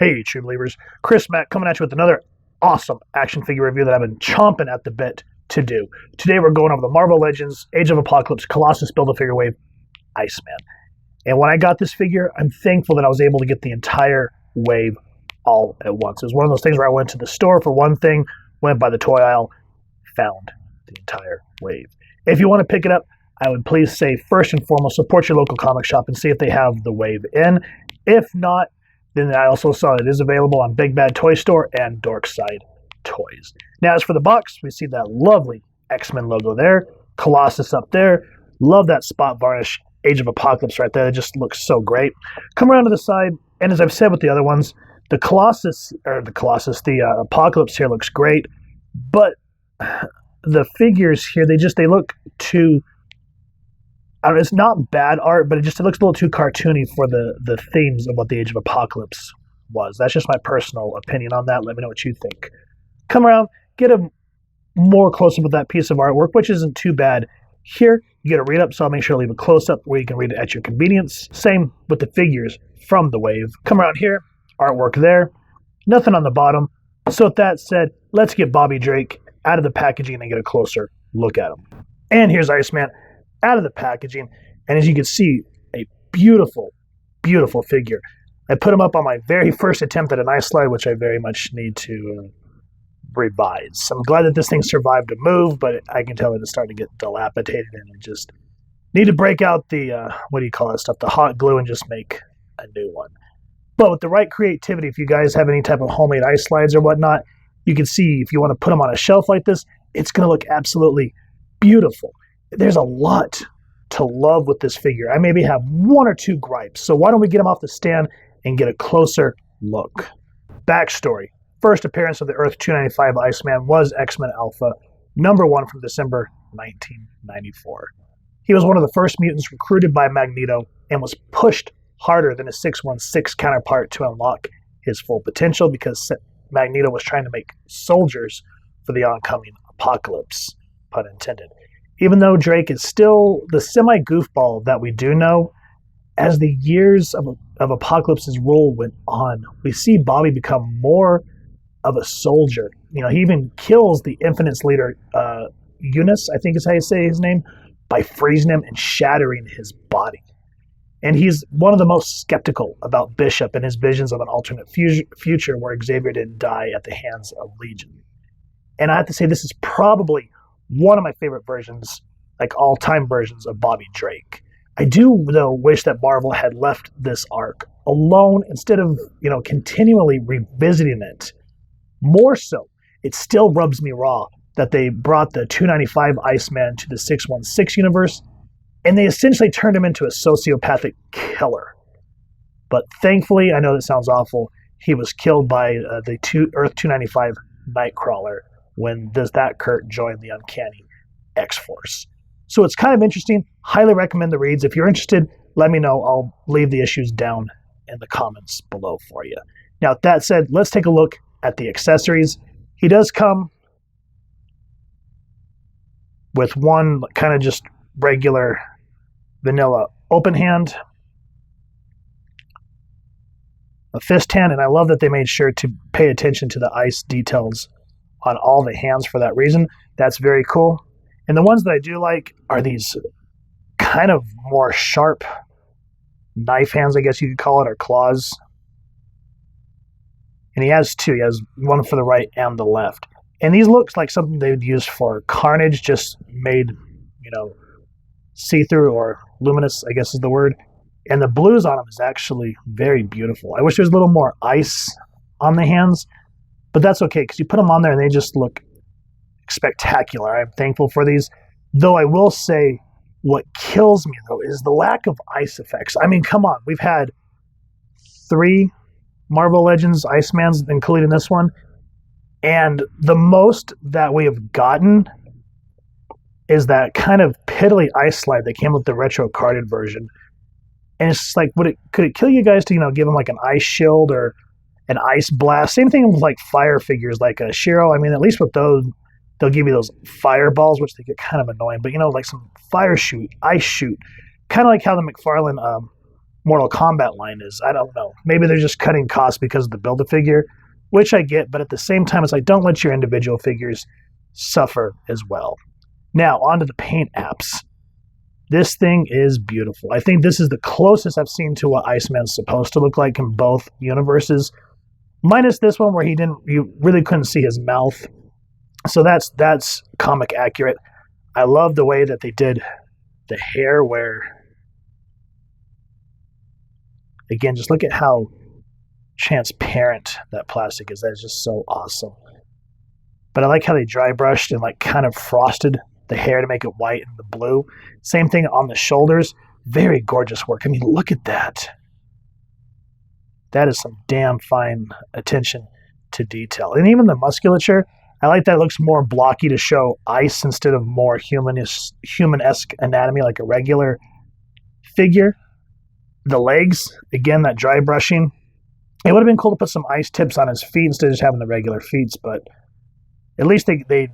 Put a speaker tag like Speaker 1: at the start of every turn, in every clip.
Speaker 1: Hey, true believers. Chris Mack coming at you with another awesome action figure review that I've been chomping at the bit to do. Today we're going over the Marvel Legends Age of Apocalypse Colossus Build-A-Figure Wave Iceman. And when I got this figure, I'm thankful that I was able to get the entire wave all at once. It was one of those things where I went to the store for one thing, went by the toy aisle, found the entire wave. If you want to pick it up, I would please say first and foremost, support your local comic shop and see if they have the wave in. If not, then I also saw it is available on Big Bad Toy Store and Dorkside Toys. Now, as for the box, we see that lovely X-Men logo there, Colossus up there. Love that spot varnish Age of Apocalypse right there. It just looks so great. Come around to the side, and as I've said with the other ones, the Apocalypse here looks great, but the figures here, they look too, I don't know, it's not bad art, but it looks a little too cartoony for the themes of what the Age of Apocalypse was. That's just my personal opinion on that. Let me know what you think. Come around, get a more close-up with that piece of artwork, which isn't too bad. Here, you get a read-up, so I'll make sure to leave a close-up where you can read it at your convenience. Same with the figures from the wave. Come around here, artwork there, nothing on the bottom. So with that said, let's get Bobby Drake out of the packaging and get a closer look at him. And here's Iceman out of the packaging, and as you can see, a beautiful, beautiful figure. I put him up on my very first attempt at an ice slide, which I very much need to revise. I'm glad that this thing survived a move, but I can tell it is starting to get dilapidated, and I just need to break out the, the hot glue and just make a new one. But with the right creativity, if you guys have any type of homemade ice slides or whatnot, you can see if you want to put them on a shelf like this, it's going to look absolutely beautiful. There's a lot to love with this figure. I maybe have one or two gripes, so why don't we get him off the stand and get a closer look. Backstory. First appearance of the Earth 295 Iceman was X-Men Alpha, #1 from December 1994. He was one of the first mutants recruited by Magneto and was pushed harder than his 616 counterpart to unlock his full potential because Magneto was trying to make soldiers for the oncoming apocalypse, pun intended. Even though Drake is still the semi-goofball that we do know, as the years of Apocalypse's rule went on, we see Bobby become more of a soldier. You know, he even kills the Infinite's leader, Eunice, I think is how you say his name, by freezing him and shattering his body. And he's one of the most skeptical about Bishop and his visions of an alternate future where Xavier didn't die at the hands of Legion. And I have to say, this is probably one of my favorite versions, like all-time versions of Bobby Drake. I do, though, wish that Marvel had left this arc alone instead of, continually revisiting it. More so, it still rubs me raw that they brought the 295 Iceman to the 616 universe, and they essentially turned him into a sociopathic killer. But thankfully, I know that sounds awful, he was killed by the Earth 295 Nightcrawler when that Kurt joined the Uncanny X-Force. So it's kind of interesting. Highly recommend the reads. If you're interested, let me know. I'll leave the issues down in the comments below for you. Now, with that said, let's take a look at the accessories. He does come with one kind of just regular vanilla open hand, a fist hand, and I love that they made sure to pay attention to the ice details on all the hands for that reason. That's very cool. And the ones that I do like are these kind of more sharp knife hands, I guess you could call it, or claws. And he has two. He has one for the right and the left. And these looks like something they would use for Carnage, just made, see-through or luminous, I guess is the word. And the blues on them is actually very beautiful. I wish there was a little more ice on the hands, but that's okay because you put them on there and they just look spectacular. I'm thankful for these. Though I will say what kills me, though, is the lack of ice effects. I mean, come on. We've had 3 Marvel Legends Icemans, including this one, and the most that we have gotten is that kind of piddly ice slide that came with the retro carded version. And it's just like, could it kill you guys to, give them like an ice shield or an ice blast? Same thing with like fire figures like a Shiro. I mean, at least with those, they'll give you those fireballs, which they get kind of annoying. But, like some fire shoot, ice shoot, kind of like how the McFarlane Mortal Kombat line is. I don't know. Maybe they're just cutting costs because of the Build-A-Figure, which I get, but at the same time, it's like, don't let your individual figures suffer as well. Now, onto the paint apps. This thing is beautiful. I think this is the closest I've seen to what Iceman's supposed to look like in both universes, minus this one where you really couldn't see his mouth. So that's comic accurate. I love the way that they did the hair where, again, just look at how transparent that plastic is. That is just so awesome. But I like how they dry brushed and like kind of frosted the hair to make it white and the blue. Same thing on the shoulders. Very gorgeous work. I mean, look at that. That is some damn fine attention to detail. And even the musculature, I like that it looks more blocky to show ice instead of more human-esque anatomy like a regular figure. The legs, again, that dry brushing. It would have been cool to put some ice tips on his feet instead of just having the regular feet, but at least they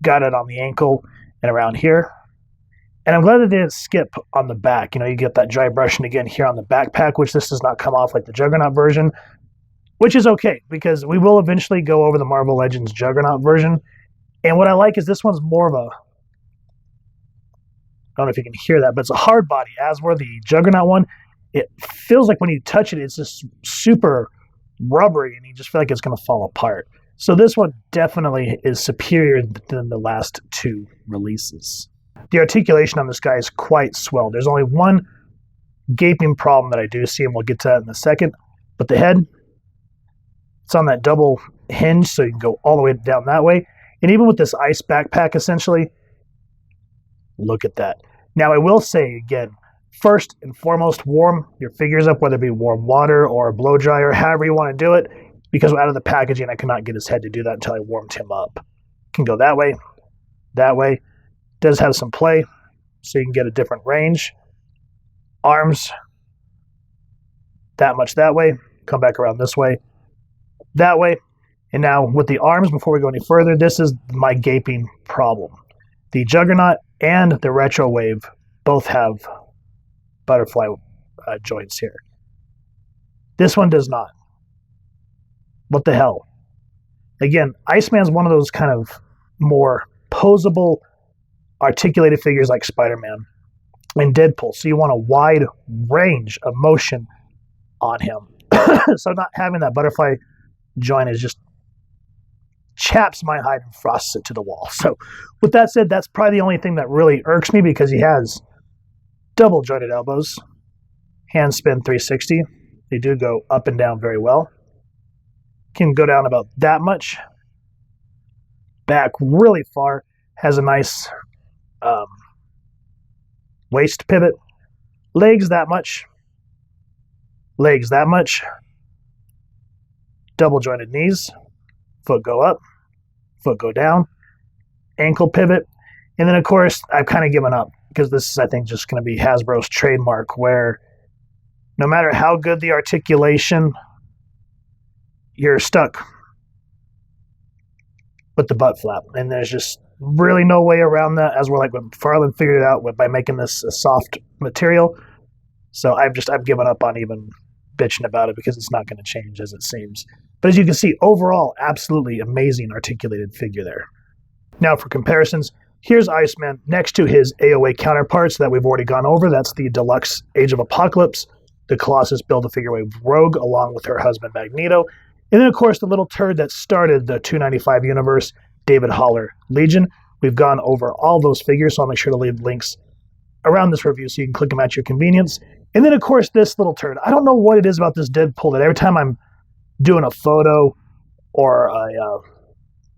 Speaker 1: got it on the ankle and around here. And I'm glad that they didn't skip on the back. You get that dry brushing again here on the backpack, which this does not come off like the Juggernaut version, which is okay because we will eventually go over the Marvel Legends Juggernaut version. And what I like is this one's more of a, I don't know if you can hear that, but it's a hard body, as were the Juggernaut one. It feels like when you touch it, it's just super rubbery and you just feel like it's going to fall apart. So this one definitely is superior than the last two releases. The articulation on this guy is quite swell. There's only one gaping problem that I do see, and we'll get to that in a second. But the head, it's on that double hinge, so you can go all the way down that way. And even with this ice backpack, essentially, look at that. Now, I will say, again, first and foremost, warm your figures up, whether it be warm water or a blow dryer, however you want to do it, because out of the packaging, I could not get his head to do that until I warmed him up. Can go that way, that way. Does have some play, so you can get a different range. Arms, that much that way. Come back around this way, that way. And now with the arms, before we go any further, this is my gaping problem. The Juggernaut and the Retro Wave both have butterfly joints here. This one does not. What the hell? Again, Iceman's one of those kind of more posable, articulated figures like Spider-Man and Deadpool. So you want a wide range of motion on him. So not having that butterfly joint is just chaps my hide and frosts it to the wall. So with that said, that's probably the only thing that really irks me because he has double jointed elbows, handspin 360. They do go up and down very well. Can go down about that much. Back really far. Has a nice waist pivot. Legs that much. Legs that much. Double jointed knees. Foot go up. Foot go down. Ankle pivot. And then, of course, I've kind of given up because this is, I think, just going to be Hasbro's trademark where no matter how good the articulation, you're stuck with the butt flap. And there's just really no way around that, as we're like when Farland figured it out by making this a soft material. So I've given up on even bitching about it because it's not going to change as it seems. But as you can see, overall, absolutely amazing articulated figure there. Now for comparisons, here's Iceman next to his AOA counterparts that we've already gone over. That's the Deluxe Age of Apocalypse, the Colossus Build-A-Figure Wave Rogue, along with her husband Magneto. And then, of course, the little turd that started the 295 universe, David Haller Legion. We've gone over all those figures, so I'll make sure to leave links around this review so you can click them at your convenience. And then, of course, this little turd. I don't know what it is about this Deadpool that every time I'm doing a photo or a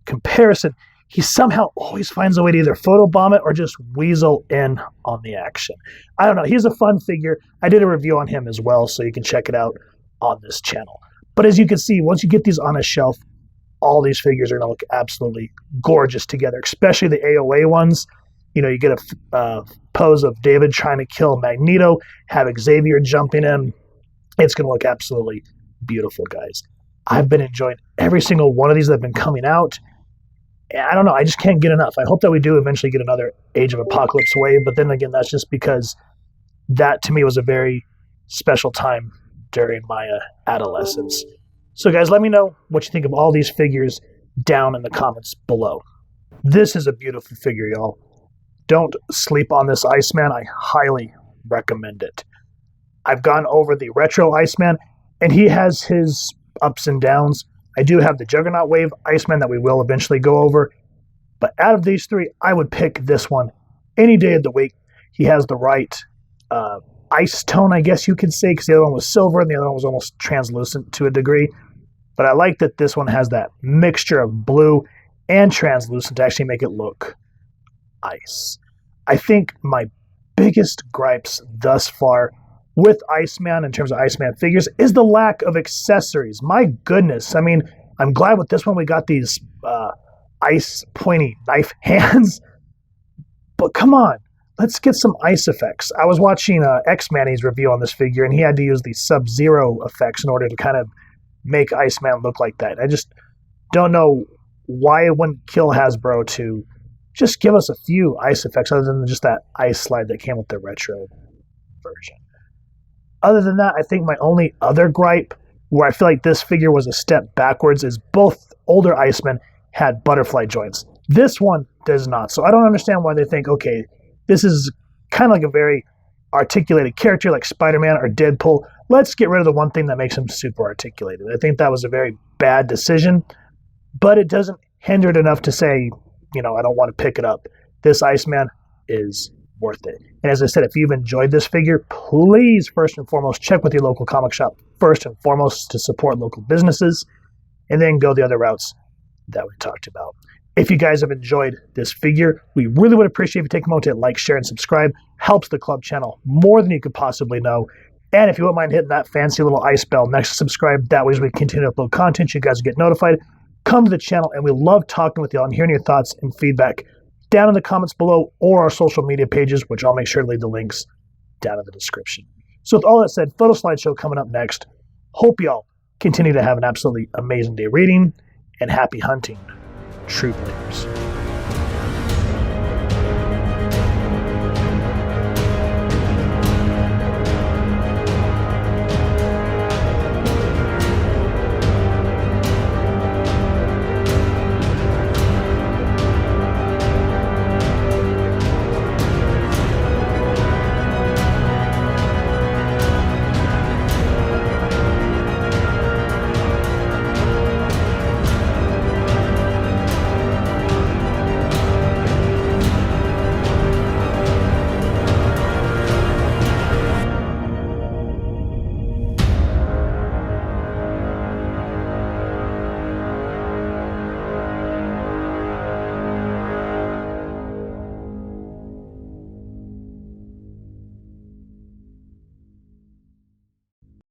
Speaker 1: comparison, he somehow always finds a way to either photobomb it or just weasel in on the action. I don't know. He's a fun figure. I did a review on him as well, so you can check it out on this channel. But as you can see, once you get these on a shelf, all these figures are going to look absolutely gorgeous together, especially the AOA ones. You get a pose of David trying to kill Magneto, have Xavier jumping in. It's going to look absolutely beautiful, guys. I've been enjoying every single one of these that have been coming out. I don't know. I just can't get enough. I hope that we do eventually get another Age of Apocalypse wave, but then again, that's just because that to me was a very special time during my adolescence. So guys, let me know what you think of all these figures down in the comments below. This is a beautiful figure, y'all. Don't sleep on this Iceman. I highly recommend it. I've gone over the retro Iceman, and he has his ups and downs. I do have the Juggernaut Wave Iceman that we will eventually go over. But out of these three, I would pick this one any day of the week. He has the right ice tone, I guess you could say, because the other one was silver and the other one was almost translucent to a degree. But I like that this one has that mixture of blue and translucent to actually make it look ice. I think my biggest gripes thus far with Iceman, in terms of Iceman figures, is the lack of accessories. My goodness. I mean, I'm glad with this one we got these ice pointy knife hands. But come on, let's get some ice effects. I was watching X-Manny's review on this figure, and he had to use the Sub-Zero effects in order to kind of make Iceman look like that. I just don't know why it wouldn't kill Hasbro to just give us a few ice effects other than just that ice slide that came with the retro version. Other than that, I think my only other gripe where I feel like this figure was a step backwards is both older Icemen had butterfly joints. This one does not. So I don't understand why they think, okay, this is kind of like a very articulated character like Spider-Man or Deadpool. Let's get rid of the one thing that makes him super articulated. I think that was a very bad decision, but it doesn't hinder it enough to say, I don't want to pick it up. This Iceman is worth it. And as I said, if you've enjoyed this figure, please, first and foremost, check with your local comic shop first and foremost to support local businesses, and then go the other routes that we talked about. If you guys have enjoyed this figure, we really would appreciate if you take a moment to like, share, and subscribe. Helps the club channel more than you could possibly know. And if you wouldn't mind hitting that fancy little ice bell next to subscribe, that way as we continue to upload content, you guys will get notified. Come to the channel, and we love talking with y'all and hearing your thoughts and feedback down in the comments below or our social media pages, which I'll make sure to leave the links down in the description. So with all that said, photo slideshow coming up next. Hope y'all continue to have an absolutely amazing day reading, and happy hunting, true believers.